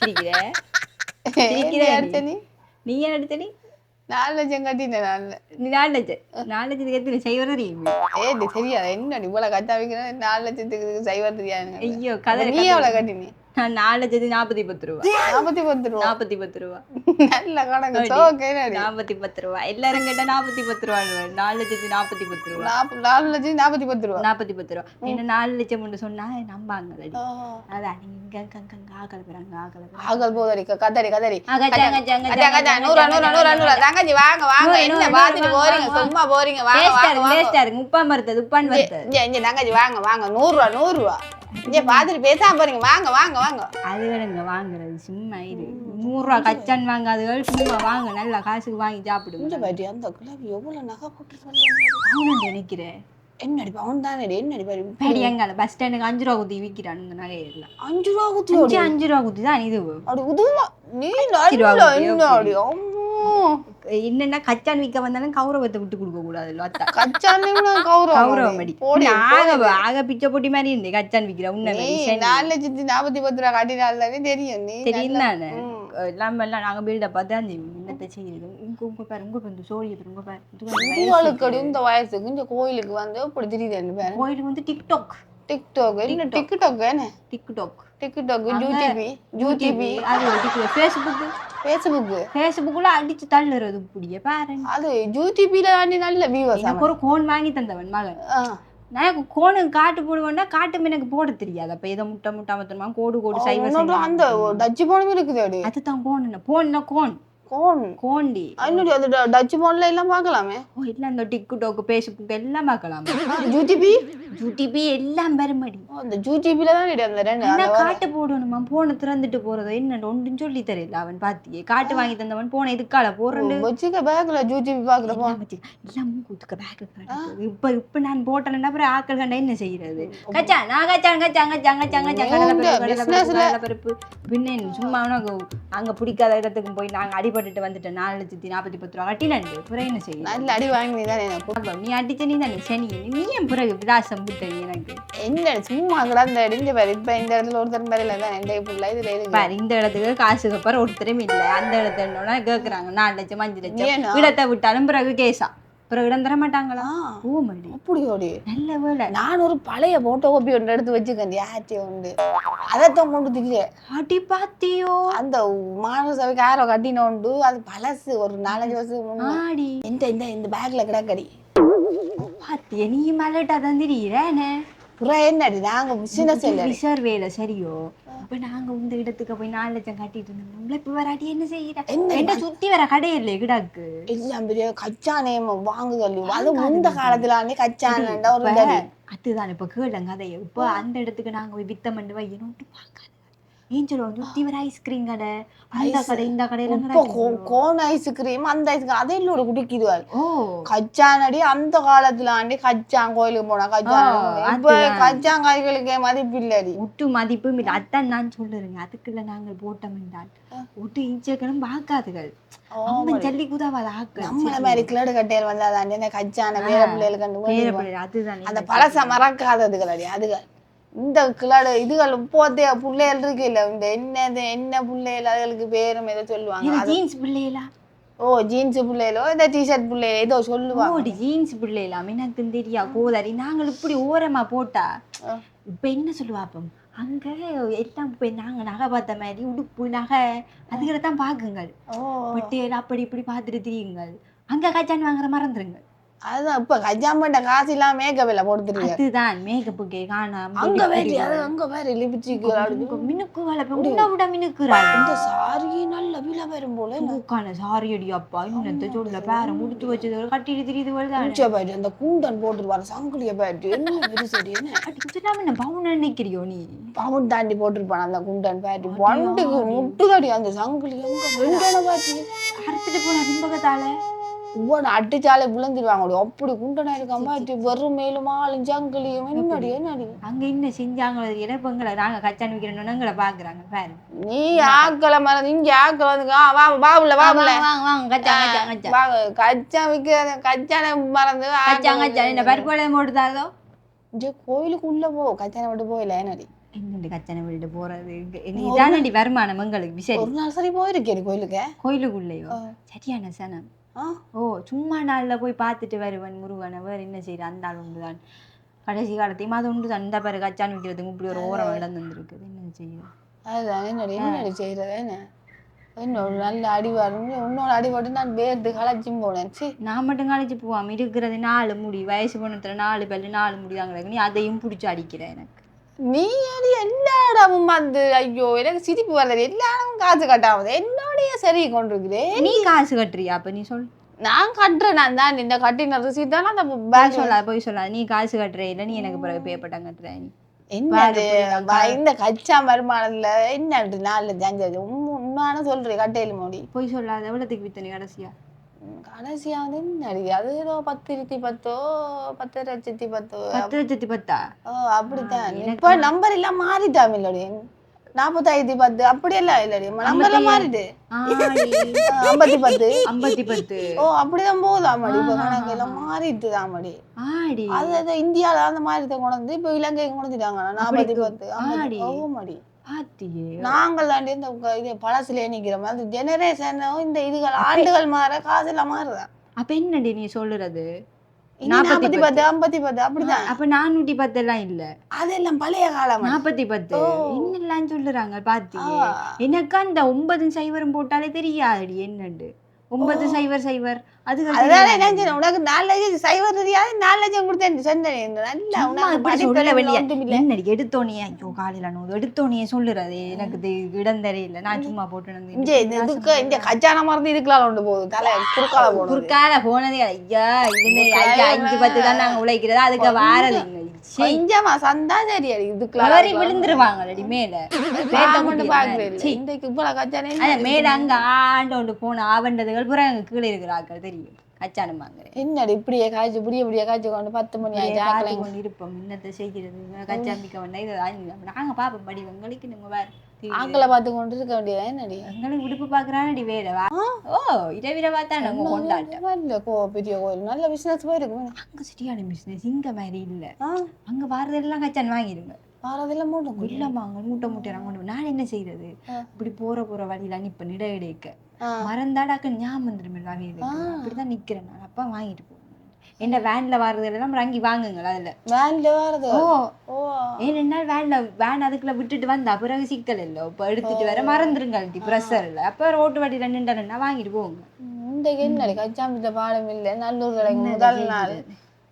சிரிக்கிற சிரிக்கிற நீ ஏன் எடுத்த நீ 4 லட்சம் கட்டினேன் நீ 4 லட்சத்துக்கு எத்தனை சைவர் தெரியும் தெரியாது என்ன இவ்வளவு கட்டா வைக்கிறேன் 4 லட்சத்துக்கு சைவர் தெரியாது ஐயோ கதை நீ எவ்வளவு கட்டினி நான் 4,40,10 ரூபா 40,10 ரூபா நல்ல கணக்கு சோக்கே 40,10 ரூபா எல்லாரும் கேட்டா 40,10 ரூபா 4,40,10 ரூபா 4,40,10 ரூபா 40,10 ரூபா என்ன 4 லட்சம் சொன்னா நம்பாங்க அதான் நீங்க ஆக்கள் போறாங்க ஆக்கள் போதடி கதறி தங்கச்சி வாங்க வாங்க என்ன பாத்துட்டு போறீங்க சும்மா போறீங்க வாங்க உப்பான் வருது தங்கச்சி வாங்க வாங்க 100 ரூபா இங்க பாத்துட்டு பேசாம போறீங்க வாங்க வாங்க வாங்க அது வேணுங்க வாங்குறது சும்மா இது 100 ரூபா கச்சான் வாங்காதுகள் சும்மா வாங்க நல்லா காசுக்கு வாங்கி சாப்பிடுங்க பாட்டி அந்த கிளவி எவ்வளவு நகை போட்டு நினைக்கிறேன் என்னடி பவுன் தானே என்னடி பாடி எங்கால பஸ் ஸ்டாண்டுக்கு 5 ரூபா குத்தி விற்கிறான் இந்த நகையெல்லாம் 5 ரூபா குத்தி 5 ரூபா குத்தி தான் இது அப்படி உதுவா நீ என்னன்னா கச்சான் விற்க வந்தாலும் கௌரவத்தை விட்டு கொடுக்க கூடாது கௌரவம் ஆக பிச்சை போட்டி மாதிரி இருந்தே கச்சான் விற்கிற உண்மை 4,40,10 ரூபா காட்டினாலே தெரியும் தெரியும் தானே எல்லாம் நாங்க பில்டப் பார்த்து அந்த என்னத்தை செய்யுது உங்க பாரு உங்க வந்து சோழியை பாரு உங்க பாரு இந்த வயசுக்கு இந்த கோயிலுக்கு வந்து இப்படி தெரியுது கோயிலுக்கு வந்து டிக்டாக் என்ன டிக்டாக் என்ன டிக்டாக் யூடியூப் அது ஃபேஸ்புக்ல அடிச்சு தள்ளுறது இப்படியே பாரு அது யூடியூப்ல நல்ல வியூவர்ஸ் எனக்கு ஒரு கோன் வாங்கி தந்தவன் மகன் நான் கோனுக்கு காட்டு போடுவேன்னா காட்டு எனக்கு போட தெரியாது அப்ப ஏதோ முட்டை மொத்தமா கோடு சைவ அந்த டச்சு போனும் இருக்குது அதுதான் கோன் கோண்டி அது டச் போன்ல எல்லாம் பார்க்கலாமே ஓ இல்ல அந்த டிக்டாக் ஃபேஸ்புக் எல்லாம் பார்க்கலாம் யூடியூப் எல்லாம் பெருமடி அந்த யூடியூப்ல தான் அந்த என்ன காட்டு போடணுமா போன திறந்துட்டு போறதோ என்ன ஒன்றும் சொல்லி தெரியல அவன் பாத்தியே காட்டு வாங்கி தந்தவன் போன இதுக்கால போறேன்னு வச்சுக்க பேக்ல யூடியூப் பாக்குறப்போ எல்லாம் கூத்துக்க பேக் இப்ப நான் போட்டேன்னா அப்புறம் ஆக்கள் கண்டா என்ன செய்யறது கச்சான் பருப்பு பின்ன சும்மா அங்க பிடிக்காத இடத்துக்கு போய் நாங்க அடிபட்டுட்டு வந்துட்டேன் 4,40,10 ரூபா கட்டினு பிறகு என்ன செய்யும் நல்ல அடி வாங்கி தானே நீ அடிச்ச நீ தானே சனி நீ ஏன் பிறகு விலாசம் விட்டது எனக்கு என்ன சும்மா கிடந்த இடிஞ்ச பாரு இப்ப இந்த இடத்துல ஒருத்தர் பேரில தான் எந்த புள்ள இதுல பாரு இந்த இடத்துக்கு காசுக்கு அப்புறம் ஒருத்தரும் இல்லை அந்த இடத்துல கேட்கறாங்க 4 லட்சம் 5 லட்சம் இடத்தை விட்டாலும் பிறகு கேசா பிறகு இடம் தர மாட்டாங்களா ஓமடி அப்படியோடி நல்ல வேலை நான் ஒரு பழைய போட்டோ காப்பி ஒன்று எடுத்து வச்சுக்கேன் யார்ட்டே உண்டு அதைத்தான் கொண்டு திரியே அடி பாத்தியோ அந்த மாணவ சபைக்கு 1000 கட்டின உண்டு அது பழசு ஒரு 4-5 வருஷத்துக்கு முன்னாடி இந்த பேக்ல கிடக்கடி பாத்திய நீ மலட்டா தந்திரீரேனே புறம் என்னடி நாங்க பிசினஸ் ரிசர்வ் வேலை சரியோ இப்ப நாங்க இந்த இடத்துக்கு போய் 4 லட்சம் கட்டிட்டு இருந்தோம் இப்ப வராட்டி என்ன செய்யற என்ன சுத்தி வர கடையில கிடாக்கு எல்லாம் பெரிய கச்சானே வாங்குதல் அது முந்த காலத்துல கச்சானண்டா ஒரு அதுதான் இப்ப கேளுங்க அதை இப்ப அந்த இடத்துக்கு நாங்க போய் வித்தம் பண்ணி வையணும்ட்டு பாக்காது ஏன் சொல்லுவோம் சுத்தி வர ஐஸ்கிரீம் கடை அந்த கடை இந்த கடையில கோன் ஐஸ்கிரீம் அந்த ஐஸ்கிரீம் அதே இல்லோட குடிக்குதுவாள் கச்சானடி அந்த காலத்துல ஆண்டி கச்சான் கோயிலுக்கு போனா கச்சான் இப்ப கச்சான் காய்களுக்கே மதிப்பு இல்லடி ஒட்டு மதிப்பும் இல்லை அதான் நான் சொல்லுறேங்க அதுக்குள்ள நாங்கள் போட்டோம் என்றால் ஒட்டு இன்ச்சக்கணும் பார்க்காதுகள் ஜல்லி குதாவாத ஆக்கள் நம்மள மாதிரி கிளடு கட்டையில் வந்தாதான் கச்சான வேற பிள்ளைகள் அதுதான் அந்த பழச மறக்காததுகளடி அதுகள் இந்த கிளாடு இதுகள் போதே பிள்ளைகள் இருக்கு இல்ல இந்த என்ன பிள்ளைகள் அதுகளுக்கு பேரும் ஏதோ சொல்லுவாங்க ஜீன்ஸ் பிள்ளைகளா ஜீன்ஸ் பிள்ளைகளோ இந்த டிஷர்ட் பிள்ளைகளோ ஏதோ சொல்லுவாங்க ஜீன்ஸ் பிள்ளைகளா எனக்கு தெரியா கோதாரி நாங்கள் இப்படி ஓரமா போட்டா இப்ப என்ன சொல்லுவாப்போம் அங்க எல்லாம் போய் நாங்க நகை பார்த்த மாதிரி உடுப்பு நகை அதுகளை தான் பாக்குங்கள் பட்டியல் அப்படி இப்படி பார்த்துட்டு திரியுங்கள் அங்க கச்சான் வாங்குற மறந்துருங்க அதுதான் இப்ப கஜாமண்ட காசு இல்லாம மேக்கப்ல போட்டுருக்கீங்க அதுதான் மேக்கப்புக்கு காணாம அங்க வேற லிப்ஸ்டிக் மினுக்கு வேலை உன்ன விட மினுக்குறாங்க இந்த சாரி நல்ல விலை வரும் போல மூக்கான சாரி அடி அப்பா இன்னத்த சொல்ல பேர முடிச்சு வச்சது கட்டிட்டு திரியுது வருது அந்த கூண்டன் போட்டுருவாரு சங்கிலிய பேட்டு என்ன பெருசடி என்ன பவுன் நினைக்கிறியோ நீ பவுன் தாண்டி போட்டிருப்பான் அந்த குண்டன் பேட்டு வண்டுக்கு முட்டுதடி அந்த சங்கிலி எங்க வெண்டன பேட்டு அறுத்துட்டு போன பின்பகத்தால ஒவ்வொன்று அடிச்சாலே விழுந்துருவாங்க அப்படி குண்டனா இருக்காம வெறும் மேலும் ஆளும் சங்கிலியும் என்னடி அங்க என்ன செஞ்சாங்க இடைப்பங்களை நாங்க கச்சான் வைக்கிறோம்னுங்களை பாக்குறாங்க பாரு நீ ஆக்களை மறந்து இங்க ஆக்களை வந்து பாபுல கச்சான் விற்கிற கச்சான மறந்து என்ன பருப்போட போட்டுதாரதோ கோயிலுக்கு உள்ள போ கச்சான விட்டு போயில என்னடி என்னண்டு கச்சனை வீட்டு போறது இதானடி வருமானம் எங்களுக்கு சரி ஒரு நாள் சரி போயிருக்கேன் கோயிலுக்கு கோயிலுக்குள்ளேயோ சரியான சனம் ஓ சும்மா நாள்ல போய் பார்த்துட்டு வருவன் முருகனை வேற என்ன செய்யற அந்த ஆள் ஒன்றுதான் கடைசி காலத்தையும் அது ஒன்று தான் இந்த பேரு கச்சான் விற்கிறதுக்கு இப்படி ஒரு ஓரம் இடம் தந்துருக்குது என்ன செய்யுது அதுதான் என்னடி செய்யறது என்ன இன்னொரு நல்ல அடி வரும் இன்னொரு அடி போட்டு நான் வேர்த்து களைச்சும் போனேன் சரி நான் மட்டும் கழிச்சு போவாம இருக்கிறது 4 முடி வயசு பொண்ணுத்துல 4 பல்லு 4 முடி தான் கிடக்கு நீ அதையும் பிடிச்சி அடிக்கிற எனக்கு நீ அடி எல்லா இடமும் வந்து ஐயோ எனக்கு சிரிப்பு வருது எல்லா இடமும் காசு கட்டாவது என்னோடைய சரி கொண்டிருக்கிறேன் நீ காசு கட்டுறியா அப்ப நீ சொல் நான் கட்டுறேன் நான் தான் இந்த கட்டின ரசீட் தானே அந்த பேக் சொல்லாத போய் சொல்லாத நீ காசு கட்டுற இல்லை நீ எனக்கு பிறகு பேப்பட்டாங்க கட்டுற நீ என்னது இந்த கச்சா வருமானத்துல என்ன நாலு ஜாஞ்சாது உண்மையான சொல்றேன் கட்டையில மோடி போய் சொல்லாத எவ்வளோத்துக்கு வித்தனி கடைசியா கடைசியா வந்து என்னடி அது ஏதோ 10,10 10,10 10,10 அப்படித்தான் இப்ப நம்பர் எல்லாம் மாறிட்டாம இல்லடி 45,10 அப்படியெல்லாம் இல்லடி நம்பர்லாம் மாறிடு 50,10 ஓ அப்படிதான் போதாமடி இப்ப கணக்கு எல்லாம் மாறிட்டு தாமடி அது இந்தியால அந்த மாதிரி கொண்டு வந்து இப்ப இலங்கை கொண்டு வந்துட்டாங்க 40,10 ஓமாடி நாங்கள் தாண்டி இந்த இது பழசுல நிக்கிறோம் அந்த ஜெனரேஷனும் இந்த இதுகள் ஆண்டுகள் மாற காசு எல்லாம் மாறுதான் அப்ப என்னடி நீ சொல்லுறது 40,10 50,10 அப்படிதான் அப்ப 410 எல்லாம் இல்ல அதெல்லாம் பழைய காலம் 40,10 என்னெல்லாம் சொல்லுறாங்க பாத்தியே எனக்கு அந்த 9 சைவரும் போட்டாலே தெரியாதுடி என்னண்டு 9,0,0,0 அதுதான் என்ன உனக்கு 4,00,000 சைவர் தெரியாது 4,00,000 கொடுத்தேன் என்னடி எடுத்தோனே ஐயோ காலையில நூறு எடுத்தோனே சொல்லுறது எனக்கு இடம் தெரியல நான் சும்மா போட்டு இந்த கச்சான மருந்து இதுக்கெல்லாம் கொண்டு போகுது தலை குறுக்கால போனதே ஐயா இது 5-10 தான் நாங்க உழைக்கிறதா அதுக்கு வாரது கொஞ்சமா சந்தா சரி இதுக்குள்ள விழுந்துருவாங்கடி மேல மேல அங்க ஆண்டு போன ஆவண்டதுகள் புறம் அங்க கீழே இருக்கிறார்கள் தெரியும் கச்சானமாங்க என்னடி இப்படியே காய்ச்சி இப்படியே காய்ச்சி கொண்டு 10 மணி ஆகி கொண்டு இருப்போம் இன்னத்தை செய்கிறது கச்சாம்பிக்க வேண்டாம் இது நாங்க பாப்போம் படி உங்களுக்கு நீங்க வேற ஆக்களை பார்த்து கொண்டு இருக்க வேண்டியதா என்னடி எங்களுக்கு விடுப்பு பாக்குறானடி வேற ஓ இரவிர பார்த்தா நம்ம கொண்டாட்டம் பெரிய கோயில் நல்ல பிசினஸ் போயிருக்கு அங்க சிட்டியான பிசினஸ் இங்க மாதிரி இல்ல அங்க வாரதெல்லாம் கச்சான் வாங்கிடுங்க வாரதெல்லாம் மூட்டை இல்லம்மாங்க மூட்டை கொண்டு நான் என்ன செய்யறது இப்படி போற வழியில இப்ப நிட இடைக்க மறந்தாடாக்க ஞாபகம் வந்துடும் அப்படிதான் நிக்கிறேன் நான் அப்பா வாங்கிட்டு போவேன் என்ன வேன்ல வர்றதெல்லாம் வாங்கி வாங்குங்களா அதுல வேன்ல வர்றது ஓ ஏன்னா வேன் அதுக்குள்ள விட்டுட்டு வந்தா பிறகு சிக்கல் இல்லை இப்ப எடுத்துட்டு வர மறந்துருங்க ப்ரெஷர் இல்ல அப்ப ரோட்டு வண்டியில நின்றா வாங்கிட்டு போங்க இந்த என்ன கச்சாம்பிட்ட பாடம் இல்லை நல்லூர் கடைக்கு முதல் நாள்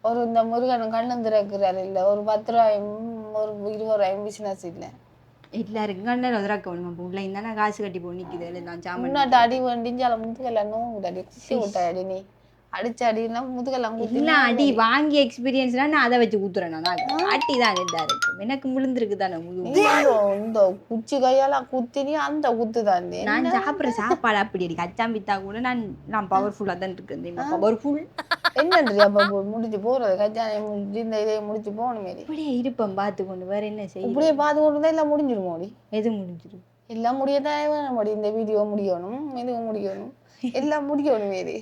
ஒரு இந்த முருகன் கண்ணு திறக்கிறாரு இல்ல ஒரு 10 ரூபாயும் ஒரு 20 ரூபாயும் பிசினஸ் இல்ல எல்லாருக்கும் கண்ணன் உதராக்கணும் உள்ள இருந்தா காசு கட்டி போ நிக்குது நான் சாமன் அடி வண்டிஞ்சால முதுகெல்லாம் நோவுதாடி குத்தி விட்டாடி நீ அடிச்ச அடினா முதுகெல்லாம் குத்தி அடி வாங்கி எக்ஸ்பீரியன்ஸ்னா நான் அதை வச்சு ஊத்துறேன் நான் அட்டி தான் இதா இருக்கு எனக்கு விழுந்திருக்கு தானே இந்த குச்சி கையால குத்தினி அந்த குத்து தான் நான் சாப்பிட்ற சாப்பாடு அப்படி அடி கச்சாம்பித்தா கூட நான் பவர்ஃபுல்லா தான் இருக்கேன் பவர்ஃபுல் என்னன்றி அப்ப முடிச்சு போறது கச்சானை இந்த இதை முடிச்சு போகணுமே இப்படியே இருப்பேன் பார்த்து கொண்டு வேற என்ன செய்ய இப்படியே பார்த்து கொண்டு தான் எல்லாம் முடிஞ்சிருமோடி எது முடிஞ்சிடும் எல்லாம் முடியதான் வேணும் இந்த வீடியோ முடியணும் இதுவும் முடியணும் எல்லாம் முடியணும் வேறு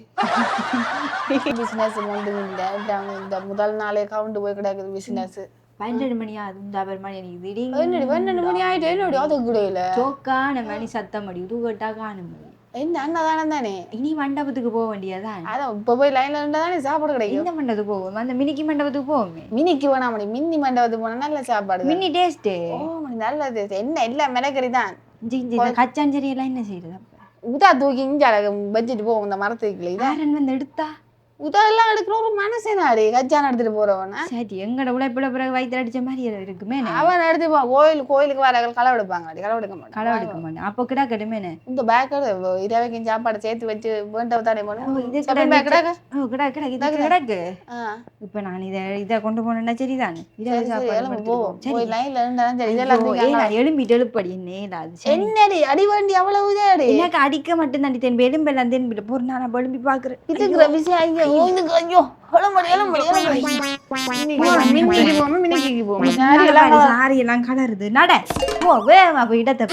பிசினஸ் ஒன்றும் இல்லை இந்த முதல் நாளே கவுண்டு போய் கிடக்குது பிசினஸ் 12 மணி ஆகுது மணி எனக்கு 12 மணி ஆயிட்டு என்னோட அது கிடையில சோக்கான மணி சத்தம் அடி உருவட்டா காணும் என்ன அன்னதானம் தானே இனி மண்டபத்துக்கு போக வேண்டியதான் அதான் இப்ப போய் லைன்ல இருந்தா தானே சாப்பாடு கிடைக்கும் இந்த மண்டபத்துக்கு போவோம் அந்த மினிக்கு மண்டபத்துக்கு போவோமே மினிக்கு வேணாம் மணி மின்னி மண்டபத்துக்கு போனா நல்ல சாப்பாடு மினி டேஸ்ட் நல்ல டேஸ்ட் என்ன எல்லாம் மிளகறி தான் கச்சாஞ்சரி எல்லாம் என்ன செய்யறது அப்ப உதா தூக்கி இஞ்சால வச்சுட்டு போவோம் இந்த மரத்துக்குள்ள யாரன் வந்து எடுத்தா உதெல்லாம் எடுக்கிற ஒரு மனசேனாடி கச்சான் எடுத்துட்டு போறவன சரி எங்கட உழைப்புல பிறகு வயிற்று அடிச்ச மாதிரி இருக்குமே அவன் எடுத்துப்பா கோயிலுக்கு வர களை எடுப்பாங்க களை எடுக்க மாட்டேன் அப்போ கிடா கடுமேனே இந்த பேக் இரவைக்கும் சாப்பாடு சேர்த்து வச்சு வேண்ட தானே கிடக்கு இப்ப நான் இதை கொண்டு போனேன்னா சரிதானே எலும்பிட்டு எழுப்படி என்னடி அடி வண்டி அவ்வளவு எனக்கு அடிக்க மட்டும் தாண்டி தென்பு எலும்பெல்லாம் தென்பிட்டு போற நான் எலும்பி பாக்குறேன் இதுக்கு விஷயம் சாரி எல்லாம் கலருது நட போ வேகமா போய் இடத்தை